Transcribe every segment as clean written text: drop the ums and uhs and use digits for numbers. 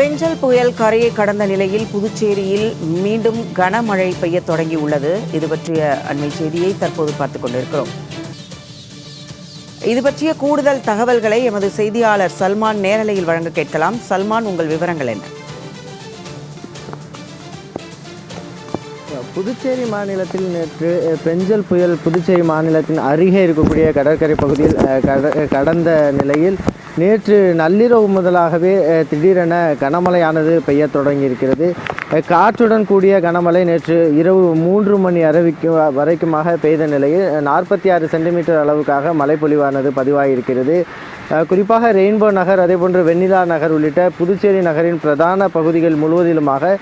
பெஞ்சல் புயல் கரையை கடந்த நிலையில் புதுச்சேரியில் மீண்டும் கனமழை பெய்ய தொடங்கியுள்ளது. இது பற்றிய அண்மை செய்தியை தற்போது பார்த்துக் கொண்டிருக்கிறோம். இது பற்றிய கூடுதல் தகவல்களை எமது செய்தியாளர் சல்மான் நேரலையில் வழங்க கேட்கலாம். சல்மான், உங்கள் விவரங்கள் என்ன? புதுச்சேரி மாநிலத்தில் நேற்று பெஞ்சல் புயல் புதுச்சேரி மாநிலத்தின் அருகே இருக்கக்கூடிய கடற்கரை பகுதியில் கடந்த நிலையில் நேற்று நள்ளிரவு முதலாகவே திடீரென கனமழையானது பெய்ய தொடங்கியிருக்கிறது. காற்றுடன் கூடிய கனமழை நேற்று இரவு 3 மணி வரைக்குமாக பெய்த நிலையில் 46 சென்டிமீட்டர் அளவுக்காக மழைப்பொழிவானது பதிவாகியிருக்கிறது. குறிப்பாக ரெயின்போ நகர், அதேபோன்று வெண்ணிலா நகர் உள்ளிட்ட புதுச்சேரி நகரின் பிரதான பகுதிகள் முழுவதிலுமாக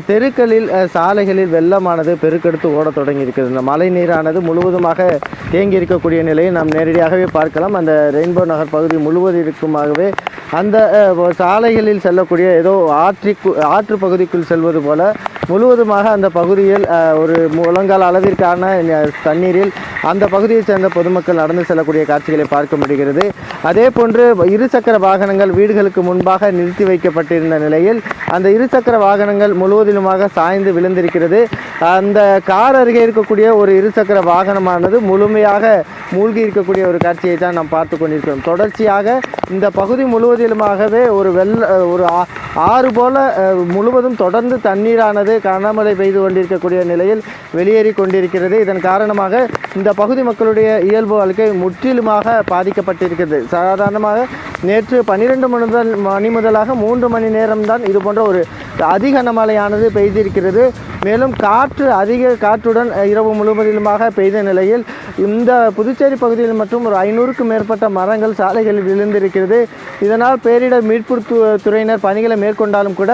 தெருக்களில் சாலைகளில் வெள்ளமானது பெருக்கெடுத்து ஓட தொடங்கியிருக்கிறது. இந்த மழை நீரானது முழுவதுமாக தேங்கி இருக்கக்கூடிய நிலையை நாம் நேரடியாகவே பார்க்கலாம். அந்த ரெயின்போ நகர் பகுதி முழுவதற்குமாகவே அந்த சாலைகளில் செல்லக்கூடிய ஏதோ ஆற்று பகுதிக்குள் செல்வது போல முழுவதுமாக அந்த பகுதியில் ஒரு முழங்கால் அளவிற்கான தண்ணீரில் அந்த பகுதியைச் சேர்ந்த பொதுமக்கள் நடந்து செல்லக்கூடிய காட்சிகளை பார்க்க முடிகிறது. அதே போன்று இருசக்கர வாகனங்கள் வீடுகளுக்கு முன்பாக நிறுத்தி வைக்கப்பட்டிருந்த நிலையில் அந்த இருசக்கர வாகனங்கள் முழுவதிலுமாக சாய்ந்து விழுந்திருக்கிறது. அந்த கார் அருகே இருக்கக்கூடிய ஒரு இருசக்கர வாகனமானது முழுமையாக மூழ்கி இருக்கக்கூடிய ஒரு காட்சியை தான் நாம் பார்த்து கொண்டிருக்கிறோம். தொடர்ச்சியாக இந்த பகுதி முழுவதிலுமாகவே ஒரு ஆறு போல முழுவதும் தொடர்ந்து தண்ணீரானது கனமழை பெய்து கொண்டிருக்கக்கூடிய நிலையில் வெளியேறி கொண்டிருக்கிறது. இதன் காரணமாக இந்த பகுதி மக்களுடைய இயல்பு வாழ்க்கை முற்றிலுமாக பாதிக்கப்பட்டிருக்கிறது. சாதாரணமாக நேற்று 12 மணி முதலாக 3 மணி நேரம்தான் இது போன்ற ஒரு அதிக கனமழையானது பெய்திருக்கிறது. மேலும் அதிக காற்றுடன் இரவு முழுவதிலுமாக பெய்த நிலையில் இந்த புதுச்சேரி பகுதியில் மற்றும் ஒரு 500க்கும் மேற்பட்ட மரங்கள் சாலைகளில் விழுந்திருக்கிறது. இதனால் பேரிடர் மீட்பு துறையினர் பணிகளை மேற்கொண்டாலும் கூட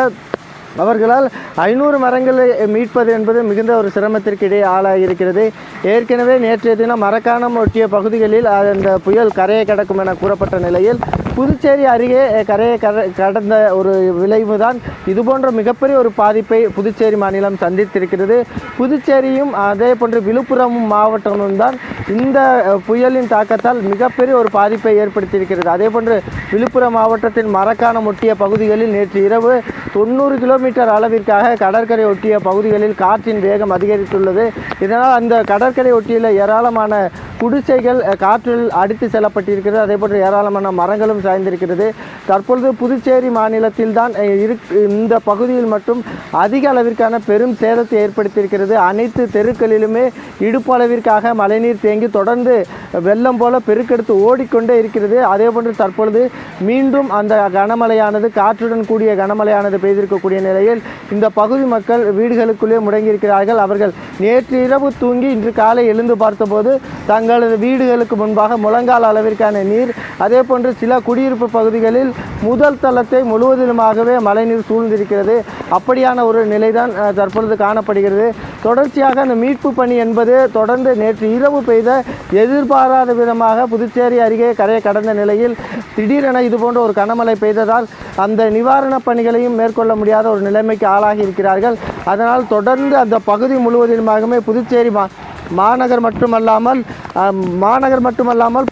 அவர்களால் 500 மரங்களை மீட்பது என்பது மிகுந்த ஒரு சிரமத்திற்கு இடையே ஆளாகியிருக்கிறது. ஏற்கனவே நேற்றைய தினம் மரக்காணம் ஒட்டிய பகுதிகளில் அந்த புயல் கரையை கடக்கும் என கூறப்பட்ட நிலையில் புதுச்சேரி அருகே கரையை கடந்த ஒரு விளைவு தான் இதுபோன்ற மிகப்பெரிய ஒரு பாதிப்பை புதுச்சேரி மாநிலம் சந்தித்திருக்கிறது. புதுச்சேரியும் அதே போன்று விழுப்புரம் மாவட்டமும் தான் இந்த புயலின் தாக்கத்தால் மிகப்பெரிய ஒரு பாதிப்பை ஏற்படுத்தியிருக்கிறது. அதே போன்று விழுப்புரம் மாவட்டத்தின் மரக்காணம் ஒட்டிய பகுதிகளில் நேற்று இரவு 90 கிலோமீட்டர் அளவிற்காக கடற்கரை ஒட்டிய பகுதிகளில் காற்றின் வேகம் அதிகரித்துள்ளது. இதனால் அந்த கடற்கரை ஒட்டியுள்ள ஏராளமான குடிசைகள் காற்றில் அடித்து செல்லப்பட்டிருக்கிறது. அதே போன்று ஏராளமான மரங்களும் சாய்ந்திருக்கிறது. தற்பொழுது புதுச்சேரி மாநிலத்தில் தான் இந்த பகுதியில் மட்டும் அதிக அளவிற்கான பெரும் சேதத்தை ஏற்படுத்தியிருக்கிறது. அனைத்து தெருக்களிலுமே இடுப்பு அளவிற்காக மழைநீர் தேங்கி தொடர்ந்து வெள்ளம் போல பெருக்கெடுத்து ஓடிக்கொண்டே இருக்கிறது. அதே போன்று தற்பொழுது மீண்டும் அந்த கனமழையானது காற்றுடன் கூடிய கனமழையானது பெய்திருக்கக்கூடிய நிலையில் இந்த பகுதி மக்கள் வீடுகளுக்குள்ளே முடங்கியிருக்கிறார்கள். அவர்கள் நேற்று இரவு தூங்கி இன்று காலை எழுந்து பார்த்தபோது தங்களது வீடுகளுக்கு முன்பாக முழங்கால் அளவிற்கான நீர், அதே போன்று சில குடியிருப்பு பகுதிகளில் முதல் தளத்தை முழுவதிலுமாகவே மழைநீர் சூழ்ந்திருக்கிறது. அப்படியான ஒரு நிலைதான் தற்பொழுது காணப்படுகிறது. தொடர்ச்சியாக அந்த மீட்பு பணி என்பது தொடர்ந்து நேற்று இரவு பெய்த எதிர்பாராத விதமாக புதுச்சேரி அருகே கரையை கடந்த நிலையில் திடீரென இதுபோன்ற ஒரு கனமழை பெய்ததால் அந்த நிவாரணப் பணிகளையும் மேற்கொள்ள முடியாத ஒரு நிலைமைக்கு ஆளாகி இருக்கிறார்கள். அதனால் தொடர்ந்து அந்த பகுதி முழுவதிலுமாகவே புதுச்சேரி மாநகர் மட்டுமல்லாமல்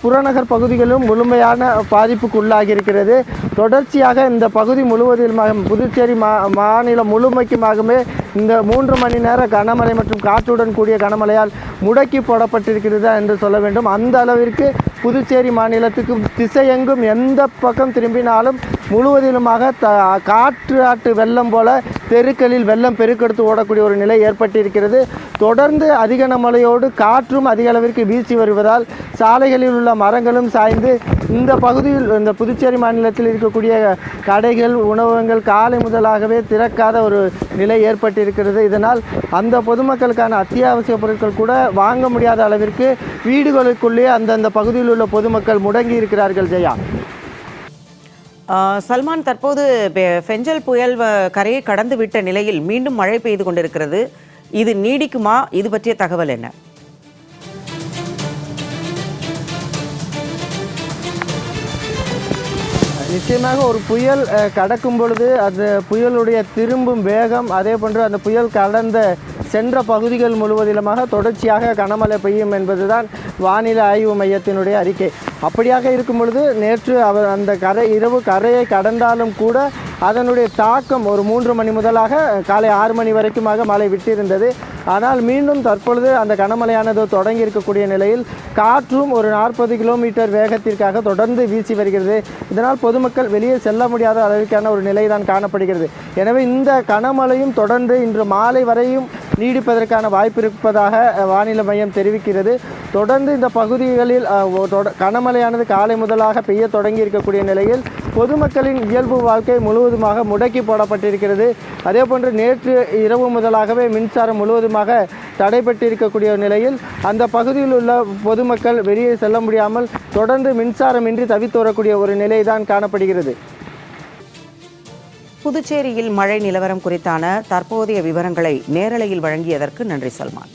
புறநகர் பகுதிகளும் முழுமையான பாதிப்புக்கு உள்ளாகி இருக்கிறது. தொடர்ச்சியாக இந்த பகுதி முழுவதிலுமாக புதுச்சேரி மாநிலம் முழுமைக்குமாகவே இந்த 3 மணி நேர கனமழை மற்றும் காற்றுடன் கூடிய கனமழையால் முடக்கி போடப்பட்டிருக்கிறது என்று சொல்ல வேண்டும். அந்த அளவிற்கு புதுச்சேரி மாநிலத்துக்கு திசையெங்கும் எந்த பக்கம் திரும்பினாலும் முழுவதிலுமாக காற்று வெள்ளம் போல தெருக்களில் வெள்ளம் பெருக்கெடுத்து ஓடக்கூடிய ஒரு நிலை ஏற்பட்டிருக்கிறது. தொடர்ந்து அதிக கனமழையோடு காற்றும் அதிக அளவிற்கு வீசி வருவதால் சாலைகளில் உள்ள மரங்களும் சாய்ந்து இந்த பகுதியில் இந்த புதுச்சேரி மாநிலத்தில் இருக்கக்கூடிய கடைகள், உணவகங்கள் காலை முதலாகவே திறக்காத ஒரு நிலை ஏற்பட்டிருக்கிறது. இதனால் அந்த பொதுமக்களுக்கான அத்தியாவசிய பொருட்கள் கூட வாங்க முடியாத அளவிற்கு வீடுகளுக்குள்ளே அந்தந்த பகுதியில் உள்ள பொதுமக்கள் முடங்கி இருக்கிறார்கள். ஜெயா. சல்மான், தற்போது பெஞ்சல் புயல் கரையை கடந்து விட்ட நிலையில் மீண்டும் மழை பெய்து கொண்டிருக்கிறது. இது நீடிக்குமா? இது பற்றிய தகவல் என்ன? நிச்சயமாக ஒரு புயல் கடக்கும் பொழுது அந்த புயலுடைய திரும்பும் வேகம், அதே போன்று அந்த புயல் கடந்த சென்ற பகுதிகள் முழுவதிலுமாக தொடர்ச்சியாக கனமழை பெய்யும் என்பதுதான் வானிலை ஆய்வு மையத்தினுடைய அறிக்கை. அப்படியாக இருக்கும் பொழுது நேற்று அவர் அந்த இரவு கரையை கடந்தாலும் கூட அதனுடைய தாக்கம் ஒரு 3 மணி முதலாக காலை 6 மணி வரைக்குமாக மழை விட்டிருந்தது. ஆனால் மீண்டும் தற்பொழுது அந்த கனமழையானது தொடங்கி இருக்கக்கூடிய நிலையில் காற்றும் ஒரு 40 கிலோமீட்டர் வேகத்திற்காக தொடர்ந்து வீசி வருகிறது. இதனால் பொதுமக்கள் வெளியே செல்ல முடியாத அளவிற்கான ஒரு நிலை தான் காணப்படுகிறது. எனவே இந்த கனமழையும் தொடர்ந்து இன்று மாலை வரையும் நீடிப்பதற்கான வாய்ப்பு இருப்பதாக வானிலை மையம் தெரிவிக்கிறது. தொடர்ந்து இந்த பகுதிகளில் கனமழையானது காலை முதலாக பெய்ய தொடங்கி இருக்கக்கூடிய நிலையில் பொதுமக்களின் இயல்பு வாழ்க்கை முழுவதுமாக முடக்கி போடப்பட்டிருக்கிறது. அதேபோன்று நேற்று இரவு முதலாகவே மின்சாரம் முழுவதுமாக தடைபட்டிருக்கக்கூடிய நிலையில் அந்த பகுதியில் உள்ள பொதுமக்கள் வெளியே செல்ல முடியாமல் தொடர்ந்து மின்சாரமின்றி தவித்து வரக்கூடிய ஒரு நிலை தான் காணப்படுகிறது. புதுச்சேரியில் மழை நிலவரம் குறித்தான தற்போதைய விவரங்களை நேரலையில் வழங்கியதற்கு நன்றி சல்மான்.